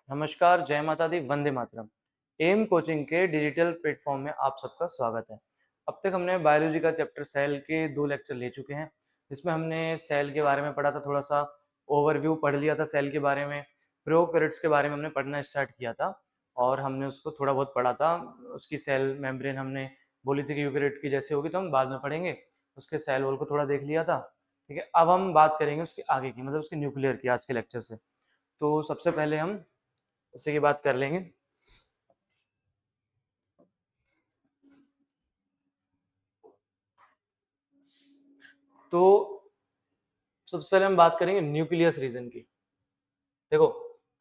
नमस्कार, जय माता दी, वंदे मातरम। एम कोचिंग के डिजिटल प्लेटफॉर्म में आप सबका स्वागत है। अब तक हमने बायोलॉजी का चैप्टर सेल के 2 लेक्चर ले चुके हैं, जिसमें हमने सेल के बारे में पढ़ा था, थोड़ा-सा ओवरव्यू पढ़ लिया था सेल के बारे में, प्रोकैरियोट्स के बारे में हमने पढ़ना स्टार्ट किया था और हमने उसको थोड़ा बहुत पढ़ा था। उसकी सेल मेम्ब्रेन हमने बोली थी कि यूकेरियोट की जैसे होगी तो हम बाद में पढ़ेंगे, उसके सेल वॉल को थोड़ा देख लिया था, ठीक है। अब हम बात करेंगे उसके आगे की, मतलब उसके न्यूक्लियर की आज के लेक्चर से। तो सबसे पहले हम उसी की बात कर लेंगे। तो सबसे पहले हम बात करेंगे न्यूक्लियस रीजन की। देखो,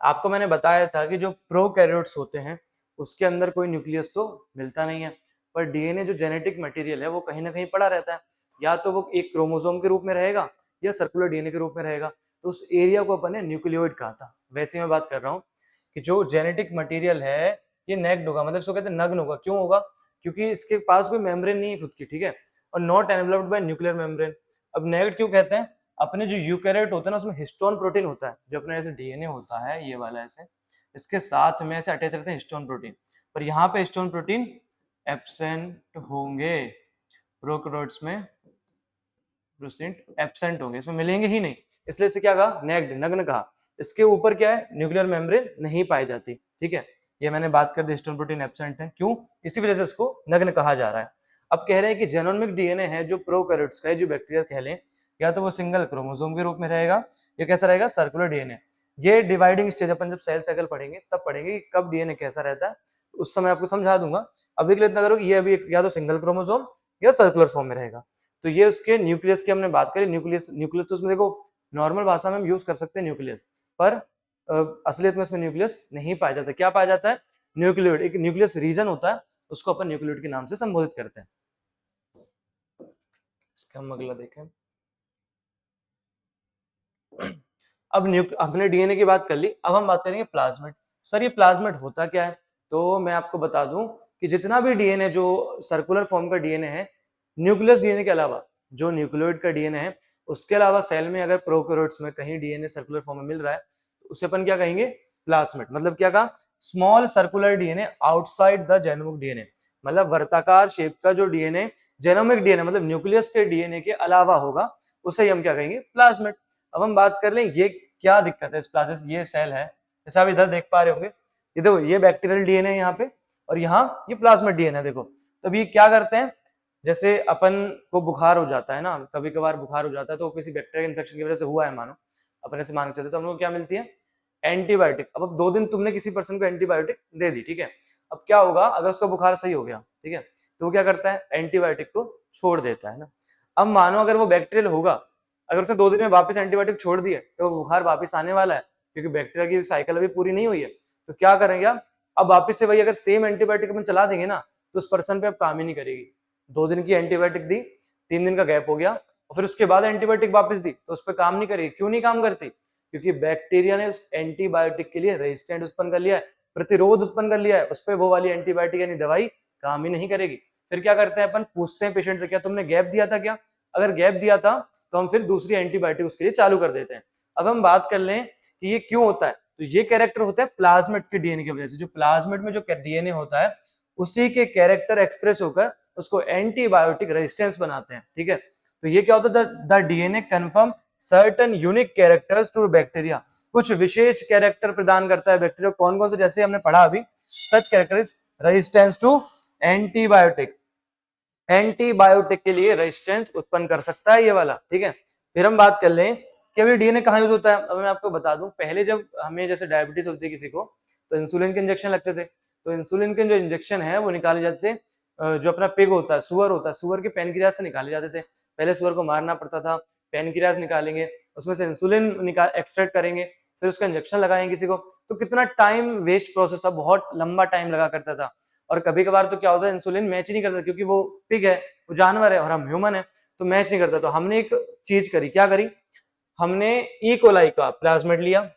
आपको मैंने बताया था कि जो प्रोकैरियोट्स होते हैं उसके अंदर कोई न्यूक्लियस तो मिलता नहीं है, पर डीएनए जो जेनेटिक मटेरियल है वो कहीं ना कहीं पड़ा रहता है। या तो वो एक क्रोमोसोम के रूप में रहेगा या सर्कुलर डीएनए के रूप में रहेगा, तो उस एरिया को अपन ने न्यूक्लियोइड कहा था। वैसे मैं बात कर रहा हूँ कि जो जेनेटिक मटेरियल है ये नेक्ड होगा, मतलब इसको कहते हैं नग्न होगा। क्यों होगा? क्योंकि इसके पास कोई मेम्ब्रेन नहीं है खुद की, ठीक है, और not enveloped bye nuclear membrane. अब नेक्ड क्यों कहते हैं? अपने जो यूकैरियोट होता है ना, उसमें हिस्टोन प्रोटीन होता है, जो अपने ऐसे डीएनए होता है ये वाला ऐसे, इसके साथ में ऐसे अटैच रहते हैं हिस्टोन प्रोटीन, पर यहाँ पे हिस्टोन प्रोटीन एब्सेंट होंगे। प्रोकैरियोट्स में प्रोटीन एब्सेंट होंगे, इसमें मिलेंगे ही नहीं, इसलिए इसे क्या कहा? नेक्ड, नग्न कहा। इसके ऊपर क्या है? न्यूक्लियर मेम्ब्रेन नहीं पाई जाती, ठीक है। ये मैंने बात कर दी, हिस्टोन प्रोटीन एब्सेंट है, क्यों? इसी वजह से इसको नग्न कहा जा रहा है। अब कह रहे हैं कि जेनोमिक डीएनए है जो प्रोकैरियोट्स का है, जो बैक्टीरिया कह लें, या तो वो सिंगल क्रोमोसोम के रूप में रहेगा, या कैसा रहेगा? Circular DNA. ये डिवाइडिंग स्टेज अपन जब सेल साइकिल पढ़ेंगे तब पढ़ेंगे कि कब डीएनए कैसा रहता है, उस समय आपको समझा दूंगा। अभी के लिए इतना करो कि ये अभी या तो सिंगल क्रोमोसोम या सर्कुलर फॉर्म में रहेगा। तो ये उसके न्यूक्लियस की हमने बात करी। न्यूक्लियस न्यूक्लियस तो उसमें देखो नॉर्मल भाषा में हम यूज कर सकते हैं न्यूक्लियस, पर असलियत में इसमें न्यूक्लियस नहीं पाया जाता। क्या पाया जाता है? न्यूक्लियोइड। एक न्यूक्लियस रीजन होता है, उसको अपन न्यूक्लियोइड के नाम से संबोधित करते हैं। इसका हम अगला देखें। अब हमने डीएनए की बात कर ली, अब हम बात करेंगे प्लाज्मिड। सर ये प्लाज्मिड होता क्या है? तो मैं आपको बता दूं कि जितना भी डीएनए जो सर्कुलर फॉर्म का डीएनए है, न्यूक्लियस डीएनए के अलावा, जो न्यूक्लियोइड का डीएनए है उसके अलावा सेल में अगर प्रोकैरियोट्स में कहीं डीएनए सर्कुलर फॉर्म में मिल रहा है तो उसे अपन क्या कहेंगे? प्लाज्मिड। मतलब क्या कहा? Small circular DNA outside the genomic DNA, मतलब वर्ताकार शेप का जो डीएनए जेनोमिक डीएनए मतलब न्यूक्लियस के डीएनए के अलावा होगा, उसे हम क्या कहेंगे? प्लाज्मिड। अब हम बात कर लें ये क्या दिक्कत है इस प्लाज्मिड। ये सेल है, जैसे आप इधर देख पा रहे होंगे, ये देखो ये बैक्टीरियल डीएनए है यहाँ पे, और यहाँ ये प्लाज्मिड डीएनए। देखो तब ये क्या करते हैं, जैसे अपन को बुखार हो जाता है ना, कभी कभार बुखार हो जाता है तो किसी बैक्टीरियल इन्फेक्शन की वजह से हुआ है मानो, अपने से मान के चलते, तो हम लोग क्या मिलती है? एंटीबायोटिक। अब 2 दिन तुमने किसी पर्सन को एंटीबायोटिक दे दी, ठीक है, अब क्या होगा अगर उसका बुखार सही हो गया, ठीक है, तो वो क्या करता है? एंटीबायोटिक को छोड़ देता है ना। अब मानो अगर वो बैक्टीरियल होगा, अगर उसने 2 दिन में वापस एंटीबायोटिक छोड़ दिए तो बुखार वापस आने वाला है, क्योंकि बैक्टीरिया की साइकिल अभी पूरी नहीं हुई है। तो क्या करेंगे आप? अब वापस से वही अगर सेम एंटीबायोटिक अपन चला देंगे ना, तो उस पर्सन पे अब काम ही नहीं करेगी। 2 दिन की एंटीबायोटिक दी, 3 दिन का गैप हो गया, और फिर उसके बाद एंटीबायोटिक वापस दी तो उस पर काम नहीं करेगी। क्यों नहीं काम करती? क्योंकि बैक्टीरिया ने उस एंटीबायोटिक के लिए रेजिस्टेंट उत्पन्न कर लिया है, प्रतिरोध उत्पन्न कर लिया है, उस पर वो वाली एंटीबायोटिक यानी दवाई काम ही नहीं करेगी। फिर क्या करते हैं अपन? पूछते हैं पेशेंट से, क्या तुमने गैप दिया था क्या? अगर गैप दिया था तो हम फिर दूसरी एंटीबायोटिक उसके लिए चालू कर देते हैं। अब हम बात कर लें कि ये क्यों होता है, तो ये कैरेक्टर होता है प्लाज्मिड के डीएनए की वजह से। जो प्लाज्मिड में जो डीएनए होता है उसी के कैरेक्टर एक्सप्रेस होकर उसको एंटीबायोटिक रेजिस्टेंस बनाते हैं, ठीक है। तो ये क्या होता है? The DNA confirm certain unique characters to bacteria, कुछ विशेष कैरेक्टर प्रदान करता है बैक्टीरिया। कौन कौन से? जैसे हमने पढ़ा अभी, such character is resistance to antibiotic, antibiotic के लिए रेजिस्टेंस उत्पन्न कर सकता है ये वाला, ठीक है। फिर हम बात कर लें कि अभी डीएनए कहाँ यूज होता है। अब मैं आपको बता दूं, पहले जब हमें जैसे डायबिटीज होती है किसी को तो इंसुलिन के इंजेक्शन लगते थे, तो इंसुलिन के जो इंजेक्शन है वो निकाले जाते थे, जो अपना पिग होता है, सुअर होता है, सुअर के पेनक्रियास से निकाले जाते थे। पहले सुअर को मारना पड़ता था, पेनक्रियास निकालेंगे, उसमें से इंसुलिन निकाल एक्सट्रैक्ट करेंगे, फिर उसका इंजेक्शन लगाएंगे किसी को। तो कितना टाइम वेस्ट प्रोसेस था, बहुत लंबा टाइम लगा करता था। और कभी कभार तो क्या होता है, इंसुलिन मैच ही नहीं करता, क्योंकि वो पिग है, वो जानवर है और हम ह्यूमन है, तो मैच नहीं करता। तो हमने एक चीज करी, क्या करी? हमने ई कोलाई का प्लाज्मिड लिया।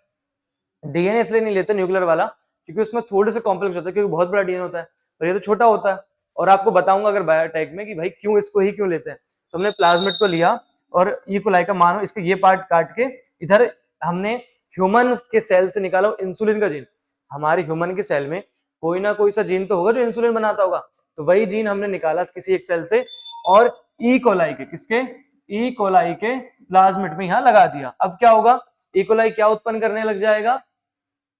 डीएनए इसलिए नहीं लेते न्यूक्लियर वाला क्योंकि उसमें थोड़े से कॉम्प्लेक्स होता है, क्योंकि बहुत बड़ा डीएनए होता है और ये तो छोटा होता है। और आपको बताऊंगा अगर बायोटाइप में कि भाई क्यों इसको ही क्यों लेते हैं। तो हमने प्लाज्मिड को लिया और ई कोलाई का, मानो इसके ये पार्ट काट के इधर हमने ह्यूमन के सेल से निकाला इंसुलिन का जीन। हमारे ह्यूमन के सेल में कोई ना कोई सा जीन तो होगा जो इंसुलिन बनाता होगा, तो वही जीन हमने निकाला किसी एक सेल से और ई कोलाई के किसके ई कोलाई के प्लाज्मिड में यहां लगा दिया। अब क्या होगा, ई कोलाई क्या उत्पन्न करने लग जाएगा,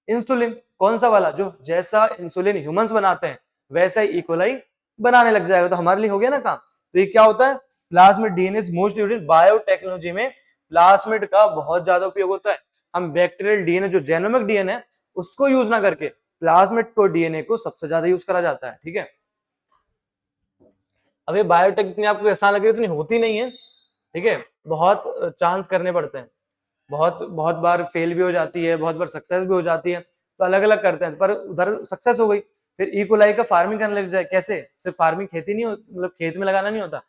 इंसुलिन। कौन सा वाला, जो जैसा इंसुलिन ह्यूमंस बनाते हैं वैसा ही ई कोलाई बनाने लग जाएगा। तो हमारे लिए हो गया ना काम। तो ये क्या होता है, plasmid DNA is most used biotechnology में प्लाज्मिड का बहुत ज्यादा उपयोग होता है। हम बैक्टीरियल डीएनए जो जेनोमिक डीएनए है उसको यूज ना करके प्लाज्मिड को डीएनए को सबसे ज्यादा यूज करा जाता है। ठीक है, अब ये बायोटेक जितनी आपको आसान लगे उतनी होती नहीं है। ठीक है, बहुत चांस करने पड़ते हैं, बहुत बहुत बार फेल भी हो जाती है, बहुत बार सक्सेस भी हो जाती है, तो अलग अलग करते हैं। पर उधर सक्सेस हो गई, फिर ई कोलाई का फार्मिंग करने लग जाए। कैसे, सिर्फ फार्मिंग खेती नहीं होती, मतलब खेत में लगाना नहीं होता,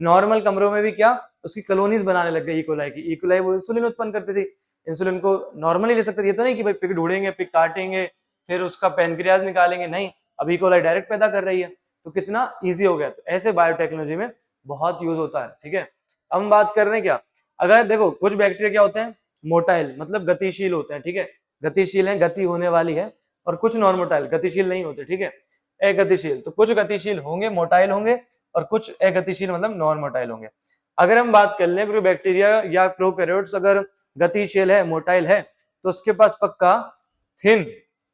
नॉर्मल कमरों में भी क्या उसकी कॉलोनीज बनाने लग गए ई कोलाई की। ई कोलाई वो इंसुलिन उत्पन्न करती थी, इंसुलिन को नॉर्मली ले सकते थे। ये तो नहीं कि भाई पिग ढूंढेंगे, पिग काटेंगे, फिर उसका पेनक्रियाज निकालेंगे, नहीं, अब ई कोलाई डायरेक्ट पैदा कर रही है, तो कितना ईजी हो गया। तो ऐसे बायोटेक्नोलॉजी में बहुत यूज होता है। ठीक है, अब हम बात कर रहे हैं क्या, अगर देखो कुछ बैक्टीरिया क्या होते हैं, मोटाइल मतलब गतिशील होते हैं। ठीक है, गतिशील है, गति होने वाली है, और कुछ नॉन मोटाइल गतिशील नहीं होते। ठीक है, अगतिशील, तो कुछ गतिशील होंगे मोटाइल होंगे और कुछ अगतिशील मतलब नॉन मोटाइल होंगे। अगर हम बात कर लें कोई बैक्टीरिया या प्रोकैरियोट्स अगर गतिशील है मोटाइल है तो उसके पास पक्का थिन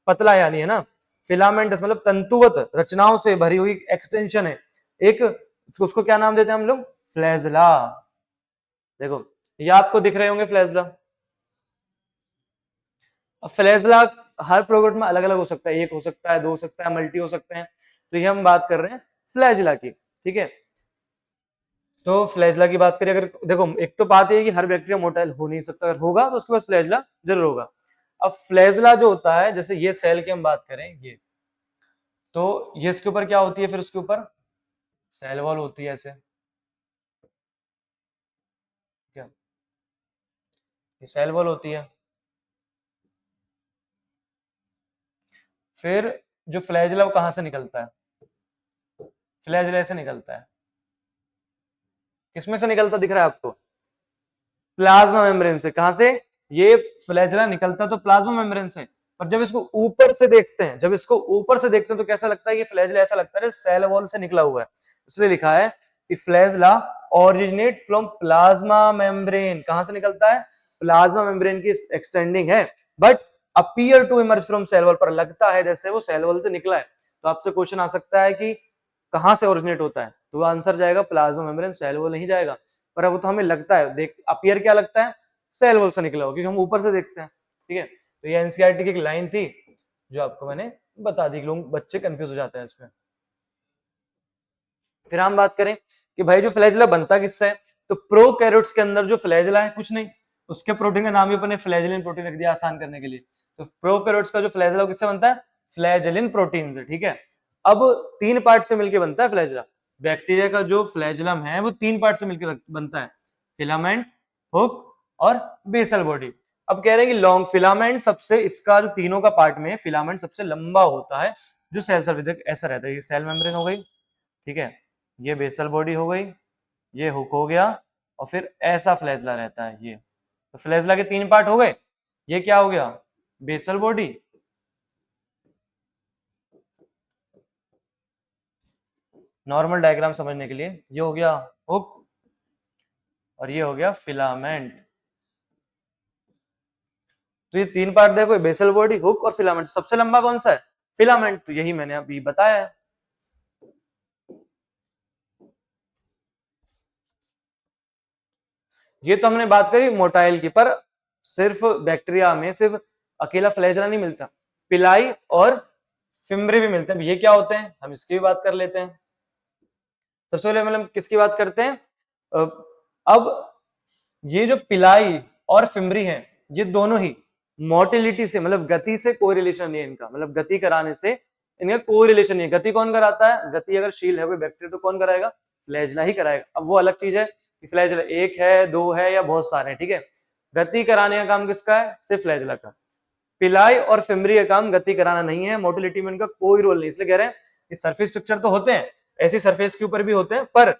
पतला यानी है ना फिलामेंटस मतलब तंतुवत रचनाओं से भरी हुई एक्सटेंशन है एक, उसको क्या नाम देते हैं हम लोग, फ्लैजला। देखो ये आपको दिख रहे होंगे फ्लैजला। अब फ्लैजला हर प्रोकैरियोट में अलग अलग हो सकता है, एक हो सकता है, दो हो सकता है, मल्टी हो सकते हैं, तो ये हम बात कर रहे हैं फ्लैजला की। ठीक है, तो फ्लैजला की बात करें, अगर देखो एक तो बात है कि हर बैक्टीरिया मोटाइल हो नहीं सकता, अगर होगा तो उसके पास फ्लैजला जरूर होगा। अब फ्लैजला जो होता है, जैसे ये सेल की हम बात करें ये, तो ये इसके ऊपर क्या होती है, फिर उसके ऊपर सेल वॉल होती है ऐसे, क्या ये सेल वॉल होती है। फिर जो फ्लैजला वो कहां से निकलता है, फ्लैजला ऐसे निकलता है, किसमें से निकलता दिख रहा है आपको, प्लाज्मा मेम्ब्रेन से। कहां से, ये फ्लैजला निकलता तो प्लाज्मा मेम्ब्रेन से, पर जब इसको ऊपर से देखते हैं, जब इसको ऊपर से देखते हैं तो कैसा लगता है, ये फ्लैजला ऐसा लगता है सेल वॉल से निकला हुआ है। इसलिए लिखा है कि flagella originate from plasma membrane. कहां से निकलता है, प्लाज्मा मेम्ब्रेन की एक्सटेंडिंग है, but appear to emerge from cell wall, पर लगता है जैसे वो सेल वॉल से निकला है। तो आपसे क्वेश्चन आ सकता है कि कहां से ओरिजिनेट होता है, तो आंसर जाएगा प्लाज्मा मेम्ब्रेन, सेल वॉल नहीं जाएगा। पर वो तो हमें लगता है, देख अपीयर क्या लगता है, सेल वॉल से निकला हो, क्योंकि हम ऊपर से देखते हैं। ठीक है, तो ये एनसीईआरटी की एक लाइन थी जो आपको मैंने बता दी, लोग बच्चे कंफ्यूज हो जाते हैं इसमें। फिर हम बात करें कि भाई जो फ्लैजला बनता किससे है, तो प्रोकैरियोट्स के अंदर जो फ्लैजला है कुछ नहीं, उसके प्रोटीन का नाम ही अपने फ्लैजलिन प्रोटीन रख दिया आसान करने के लिए। तो प्रोकैरियोट्स का जो फ्लैजला किससे बनता है, फ्लैजलिन प्रोटीन से। ठीक है, अब तीन पार्ट से मिलकर बनता है फ्लैजला। बैक्टीरिया का जो फ्लैजलम है वो तीन पार्ट से मिलकर बनता है, फिलामेंट, हुक और बेसल बॉडी। अब कह रहे हैं कि लॉन्ग फिलामेंट सबसे, इसका जो तीनों का पार्ट में फिलामेंट सबसे लंबा होता है जो सेल सर्फेस ऐसा रहता है। ये सेल मेम्ब्रेन हो गई, ठीक है, ये बेसल बॉडी हो गई, ये हुक हो गया, और फिर ऐसा फ्लैजला रहता है ये। तो फ्लैजला के तीन पार्ट हो गए, ये क्या हो गया, बेसल बॉडी, नॉर्मल डायग्राम समझने के लिए ये हो गया हुक, और ये हो गया फिलामेंट। तो ये तीन पार्ट देखो, बेसल बॉडी, हुक और फिलामेंट। सबसे लंबा कौन सा है, फिलामेंट, तो यही मैंने अभी बताया है। ये तो हमने बात करी मोटाइल की, पर सिर्फ बैक्टीरिया में सिर्फ अकेला फ्लैजला नहीं मिलता, पिलाई और फिम्ब्री भी मिलते हैं। ये क्या होते हैं, हम इसकी भी बात कर लेते हैं। सबसे पहले मतलब किसकी बात करते हैं, अब ये जो पिलाई और फिम्ब्री है ये दोनों ही मोटिलिटी से मतलब गति से कोई रिलेशन नहीं है इनका, मतलब गति कराने से इनका कोई रिलेशन नहीं है। गति कौन कराता है, गति अगर शील है कोई बैक्टीरिया तो कौन कराएगा, फ्लैजला ही कराएगा। अब वो अलग चीज है कि फ्लैजला एक है, दो है या बहुत सारे हैं। ठीक है, गति कराने का काम किसका है, सिर्फ फ्लैजला का। पिलाई और फिम्ब्री का काम गति कराना नहीं है, मोटिलिटी में इनका कोई रोल नहीं। इसलिए कह रहे हैं कि सरफेस स्ट्रक्चर तो होते हैं, ऐसी सरफेस के ऊपर भी होते हैं, पर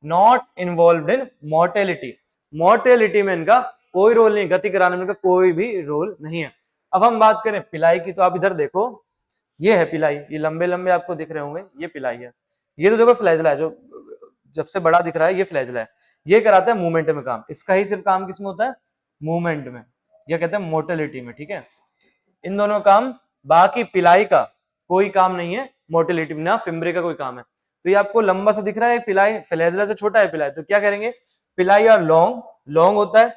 not involve in mortality. Mortality में इनका कोई रोल नहीं, गति कराने में इनका कोई भी रोल नहीं है। अब हम बात करें पिलाई की, तो आप इधर देखो, ये है पिलाई, ये लंबे लंबे आपको दिख रहे होंगे, ये पिलाई है। ये तो देखो फ्लैजला है, जो जब से बड़ा दिख रहा है ये फ्लैजला है। ये कराता है मूवमेंट में काम, इसका ही सिर्फ काम किसमें होता है? मूवमेंट में। ये कहते हैं मोटिलिटी में, ठीक है। इन दोनों काम, बाकी पिलाई का कोई काम नहीं है मोटिलिटी में, ना फिम्ब्रे का कोई काम है। तो ये आपको लंबा सा दिख रहा है पिलाई, फ्लैजला से छोटा है पिलाई, तो क्या करेंगे? पिलाई और लॉन्ग, लॉन्ग होता है,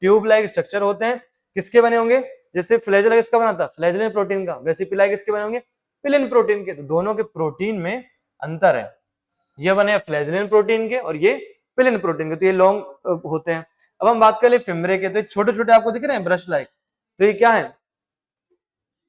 ट्यूब लाइक स्ट्रक्चर होते हैं, किसके बने होंगे? जैसे फ्लैजला किसका बना था? फ्लैजलिन प्रोटीन का। वैसे पिलाई किसके बने होंगे? पिलिन प्रोटीन के। तो दोनों के प्रोटीन में अंतर है, ये बने फ्लैजलिन प्रोटीन के और ये पिलिन प्रोटीन के, तो ये लॉन्ग होते हैं। अब हम बात करें फिम्ब्रे के, तो छोटे छोटे आपको दिख रहे हैं ब्रश लाइक, तो ये क्या है?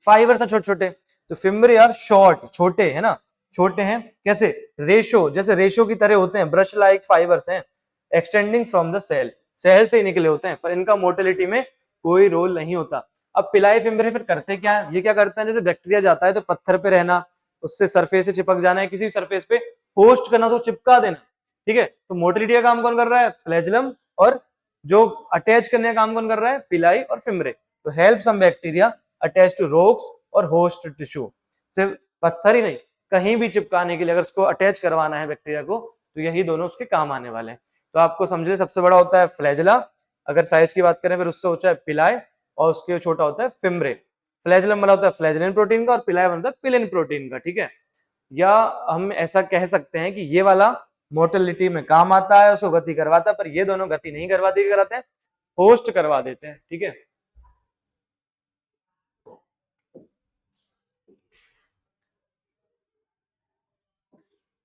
फाइबर से छोटे छोटे। तो फिम्ब्रे यार शॉर्ट, छोटे है ना, छोटे हैं कैसे? रेशो, जैसे रेशो की तरह होते हैं, ब्रश लाइक फाइबर्स हैं, extending from the cell, cell से ही निकले होते हैं, पर इनका मोटिलिटी में कोई रोल नहीं होता। अब पिलाई फिम्ब्रे फिर करते क्या है? ये क्या करते हैं? जैसे बैक्टीरिया जाता है तो पत्थर पे रहना, उससे सरफेस से चिपक जाना है, किसी सरफेस पे होस्ट करना, तो चिपका देना, ठीक है। तो मोटिलिटी का काम कौन कर रहा है? फ्लैजलम। और जो अटैच करने का काम कौन कर रहा है? पिलाई और फिम्ब्रे। तो help some bacteria attach to rocks और होस्ट टिश्यू। सिर्फ पत्थर ही नहीं, कहीं भी चिपकाने के लिए अगर उसको अटैच करवाना है बैक्टीरिया को, तो यही दोनों उसके काम आने वाले हैं। तो आपको समझिए, सबसे बड़ा होता है फ्लैजला, अगर साइज की बात करें, फिर उससे होता है पिलाई, और उसके छोटा होता है फिम्ब्रे। फ्लैजलम बना होता है फ्लैजलिन प्रोटीन का, और पिलाई बनता है पिलिन प्रोटीन का, ठीक है। या हम ऐसा कह सकते हैं कि ये वाला मोटिलिटी में काम आता है, उसको गति करवाता है, पर ये दोनों गति नहीं करवाते, कराते हैं होस्ट करवा देते हैं, ठीक है।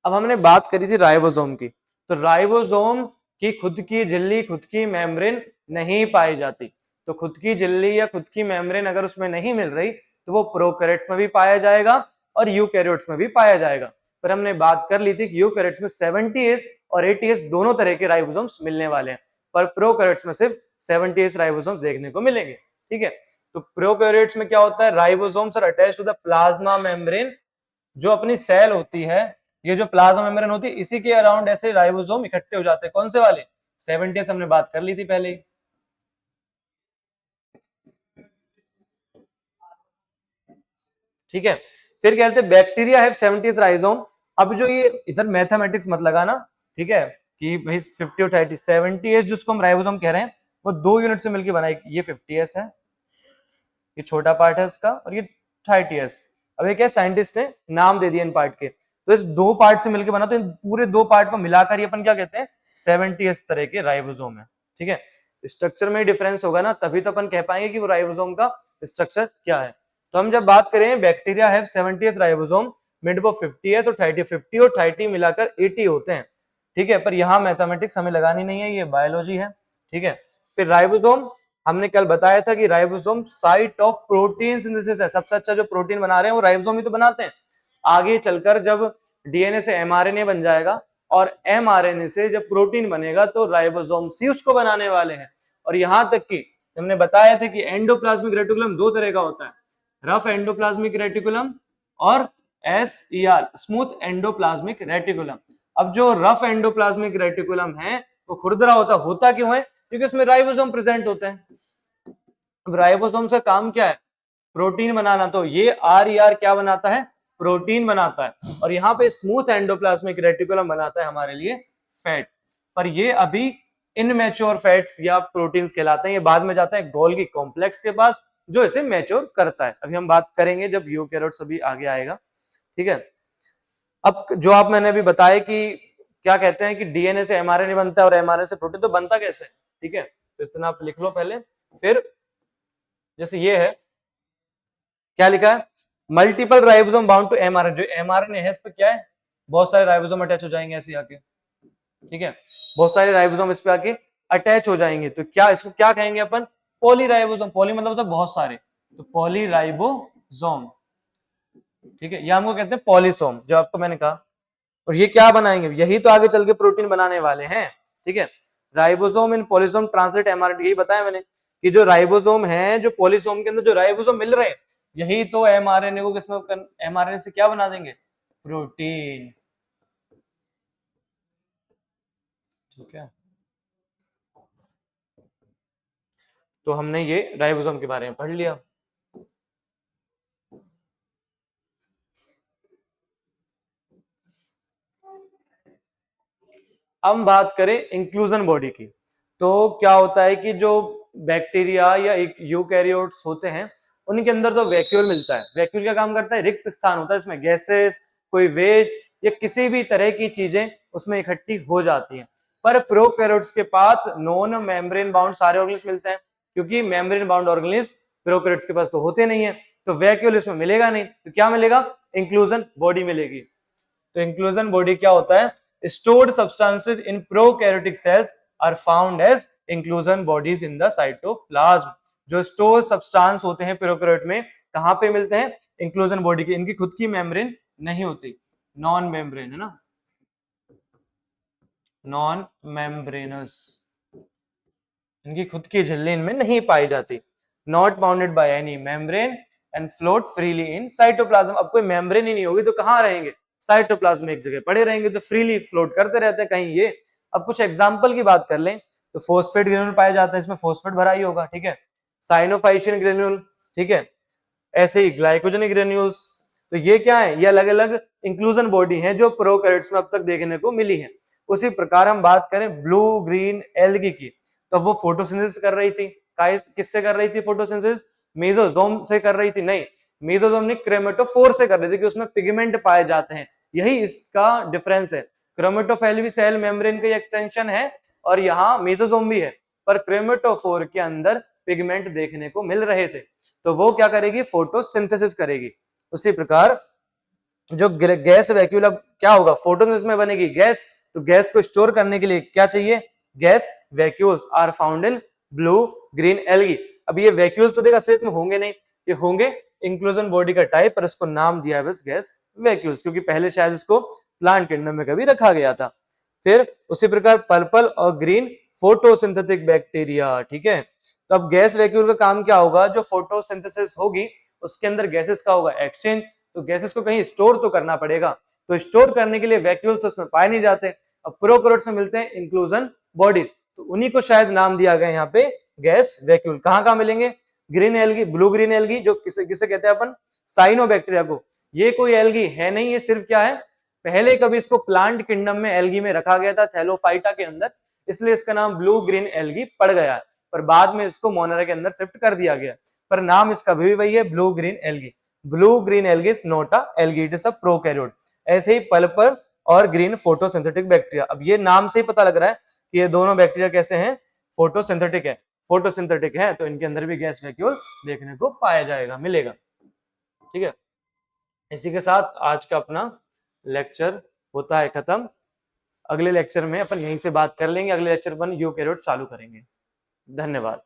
अब हमने बात करी थी राइबोसोम की, तो राइबोसोम की खुद की झिल्ली, खुद की मेम्ब्रेन नहीं पाई जाती। तो खुद की झिल्ली या खुद की मेम्ब्रेन अगर उसमें नहीं मिल रही, तो वो प्रोकैरियोट्स में भी पाया जाएगा और यूकैरियोट्स में भी पाया जाएगा। पर हमने बात कर ली थी कि यूकैरियोट्स में 70S और 80S दोनों तरह के राइबोसोम्स मिलने वाले हैं, पर प्रोकैरियोट्स में सिर्फ 70S राइबोसोम्स देखने को मिलेंगे, ठीक है। तो प्रोकैरियोट्स में क्या होता है? Ribosomes are attached to the plasma membrane. जो अपनी सेल होती है, ये जो प्लाज्मा मेम्ब्रेन होती है, इसी के अराउंड ऐसे राइबोसोम इकट्ठे हो जाते हैं। कौन से वाले? 70S हमने बात कर ली थी पहले ही, ठीक है। फिर कहते हैं बैक्टीरिया हैव 70S राइजोम। अब जो ये इधर मैथमेटिक्स मत लगाना, ठीक है, कि भाई 50 और 30, 70S जिसको हम राइबोसोम कह रहे हैं, वो दो यूनिट से मिलकर बना है। ये 50S है, ये छोटा पार्ट है इसका, और ये 30S। अब ये क्या, साइंटिस्ट ने नाम दे दिया इन पार्ट के, तो इस दो पार्ट से मिलकर बना, तो इन पूरे दो पार्ट को मिलाकर ये अपन क्या कहते हैं? 70S तरह के राइबोसोम है, ठीक है। स्ट्रक्चर में डिफरेंस होगा ना, तभी तो अपन कह पाएंगे कि वो राइबोसोम का स्ट्रक्चर क्या है। तो हम जब बात करें bacteria have 70S ribosome made up of 50S और 30, 50 और 30 मिलाकर 80 होते हैं, ठीक है। पर यहाँ मैथमेटिक्स हमें लगानी नहीं है, ये बायोलॉजी है, ठीक है। फिर राइबोसोम, हमने कल बताया था कि ribosome site of protein synthesis है। सबसे अच्छा जो प्रोटीन बना रहे हैं वो राइबोसोम ही तो बनाते हैं। आगे चलकर जब डीएनए से एमआरएनए बन जाएगा और एमआरएनए से जब प्रोटीन बनेगा, तो राइबोसोम्स ही उसको बनाने वाले हैं। और यहां तक कि हमने बताया था कि एंडोप्लाज्मिक रेटिकुलम दो तरह का होता है, रफ एंडोप्लाज्मिक रेटिकुलम और SER स्मूथ एंडोप्लाज्मिक रेटिकुलम। अब जो रफ एंडोप्लाज्मिक रेटिकुलम है वो खुरदरा होता क्यों है? क्योंकि उसमें राइबोसोम प्रेजेंट होते हैं। अब राइबोसोम का काम क्या है? प्रोटीन बनाना। तो ये RER क्या बनाता है? प्रोटीन बनाता है। और यहाँ पे स्मूथ एंडोप्लाज्मिक रेटिकुलम बनाता है हमारे लिए फैट। पर ये अभी इनमेच्योर फैट्स या प्रोटीन्स कहलाते हैं। ये बाद में जाता है गोल्गी कॉम्प्लेक्स के पास, जो इसे मैच्योर करता है। अभी हम बात करेंगे जब यूकैरियोट्स अभी आगे आएगा, ठीक है। अब जो आप मैंने अभी बताया कि क्या कहते हैं कि डीएनए से एमआरएनए बनता है और एमआरएनए से प्रोटीन, तो बनता कैसे है, ठीक है। तो इतना आप लिख लो पहले। फिर जैसे ये है, क्या लिखा है? Multiple ribosome bound to mRNA. जो एमआरएनए है इस पे क्या है? बहुत सारे राइबोसोम अटैच हो जाएंगे ऐसे आके, ठीक है। बहुत सारे राइबोसोम इस पे आके अटैच हो जाएंगे, तो क्या इसको क्या कहेंगे अपन? पॉलीराइबोसोम। पॉली मतलब तो बहुत सारे, तो पॉलीराइबोसोम, ठीक है। या हमको कहते हैं पॉलीसोम, जो आपको मैंने कहा। और ये क्या बनाएंगे? यही तो आगे चल के प्रोटीन बनाने वाले हैं, ठीक है। राइबोसोम इन पॉलीसोम ट्रांसलेट एमआरएनए, यही बताया मैंने कि जो राइबोसोम है, जो पॉलीसोम के अंदर जो राइबोसोम मिल रहे हैं, यही तो एमआरएनए को किसमें, एमआरएनए से क्या बना देंगे? प्रोटीन, ठीक है। तो हमने ये राइबोसोम के बारे में पढ़ लिया। अब हम बात करें इंक्लूजन बॉडी की, तो क्या होता है कि जो बैक्टीरिया या एक यूकैरियोट्स होते हैं उनके अंदर तो वैक्यूल मिलता है। वैक्यूल क्या काम करता है? रिक्त स्थान होता है, इसमें गैसेस, कोई वेस्ट या किसी भी तरह की चीजें उसमें इकट्ठी हो जाती हैं। पर प्रोकैरियोट्स के पास नॉन मेम्ब्रेन बाउंड सारे ऑर्गेनिल्स मिलते हैं, क्योंकि मेम्ब्रेन बाउंड ऑर्गेनिल्स प्रोकैरियोट्स के पास तो होते नहीं है, तो वैक्यूल इसमें मिलेगा नहीं। तो क्या मिलेगा? इंक्लूजन बॉडी मिलेगी। तो इंक्लूजन बॉडी क्या होता है? Stored substances in prokaryotic cells are found as inclusion bodies in the cytoplasm. जो स्टोर सब्सटेंस होते हैं प्रोकैरियोट में, कहां पे मिलते हैं? इंक्लूजन बॉडी के। इनकी खुद की मेम्ब्रेन नहीं होती, नॉन मेम्ब्रेन है ना, नॉन मेम्ब्रेनस, इनकी खुद की झिल्ली इनमें नहीं पाई जाती। Not bounded by any membrane and float freely in cytoplasm. अब कोई मेम्ब्रेन ही नहीं होगी तो कहां रहेंगे? साइटोप्लाज्म में एक जगह पड़े रहेंगे, तो फ्रीली फ्लोट करते रहते हैं कहीं ये। अब कुछ एग्जांपल की बात कर लें तो फोस्फेट ग्रेन्यूल पाए जाते हैं, इसमें फोस्फेट भरा ही होगा, ठीक है। साइनोफाइशियन ग्रेन्यूल, ठीक है। ऐसे ही ग्लाइकोजेनिक ग्रेन्यूल्स। तो ये क्या है? ये अलग अलग इंक्लूजन बॉडी हैं जो प्रोकैरियोट्स में अब तक देखने को मिली है। उसी प्रकार हम बात करें ब्लू ग्रीन एल्गी की, तो वो फोटोसिंथेसिस कर रही थी। किससे कर रही थी फोटोसिंथेसिस? मेसोजोम से कर रही थी? नहीं, मेसोजोम ने क्रोमेटोफोर से कर रही थी कि उसमें पिगमेंट पाए जाते हैं। यही इसका डिफरेंस है। क्रोमेटोफोर भी सेल मेम्ब्रेन का एक्सटेंशन है और यहाँ मेसोजोम भी है, पर क्रोमेटोफोर के अंदर पिगमेंट देखने को मिल रहे थे, तो वो क्या करेगी? फोटोसिंथेसिस करेगी। उसी प्रकार जो गैस वैक्यूल, अब क्या होगा? फोटोसिंथेसिस में बनेगी गैस, तो गैस को स्टोर करने के लिए क्या चाहिए? Gas vacuoles are found in blue green algae. अब ये वैक्यूल्स तो देखा असलियत में होंगे नहीं, ये होंगे इंक्लूजन बॉडी का टाइप, पर इसको नाम दिया है बस गैस वैक्यूल्स, क्योंकि पहले शायद इसको प्लांट किंगडम में कभी रखा गया था। फिर उसी प्रकार पर्पल और ग्रीन फोटोसिंथेटिक बैक्टीरिया, ठीक है। तो अब गैस वैक्यूल का काम क्या होगा? जो फोटोसिंथेसिस होगी उसके अंदर गैसेस का होगा एक्सचेंज, तो गैसेस को कहीं स्टोर तो करना पड़ेगा, तो स्टोर करने के लिए वैक्यूल्स तो उसमें पाए नहीं जाते। अब प्रोकैरियोट्स में मिलते हैं इंक्लूजन बॉडीज, तो उन्हीं को शायद नाम दिया गया यहाँ पे गैस वैक्यूल। कहाँ कहाँ मिलेंगे? Green algae, blue green algae, जो किसे किसे कहते हैं अपन? साइनोबैक्टीरिया को। ये कोई एल्गी है नहीं, ये सिर्फ क्या है? पहले कभी इसको प्लांट किंगडम में एल्गी में रखा गया था, थैलोफाइटा के अंदर, इसलिए इसका नाम ब्लू ग्रीन एल्गी पड़ गया है, पर बाद में इसको मोनेरा के अंदर शिफ्ट कर दिया गया, पर नाम इसका भी वही है, blue green algae. Blue green algae is not a algae, it is a prokaryote. ऐसे ही पल्पर और ग्रीन फोटोसिंथेटिक बैक्टीरिया। अब ये नाम से ही पता लग रहा है कि ये दोनों बैक्टीरिया कैसे हैं? फोटोसिंथेटिक है। फोटोसिंथेटिक है तो इनके अंदर भी गैस वैक्यूल देखने को पाया जाएगा, मिलेगा, ठीक है। इसी के साथ आज का अपना लेक्चर होता है खत्म। अगले लेक्चर में अपन यहीं से बात कर लेंगे, अगले लेक्चर अपन यूकैरियोट चालू करेंगे। धन्यवाद।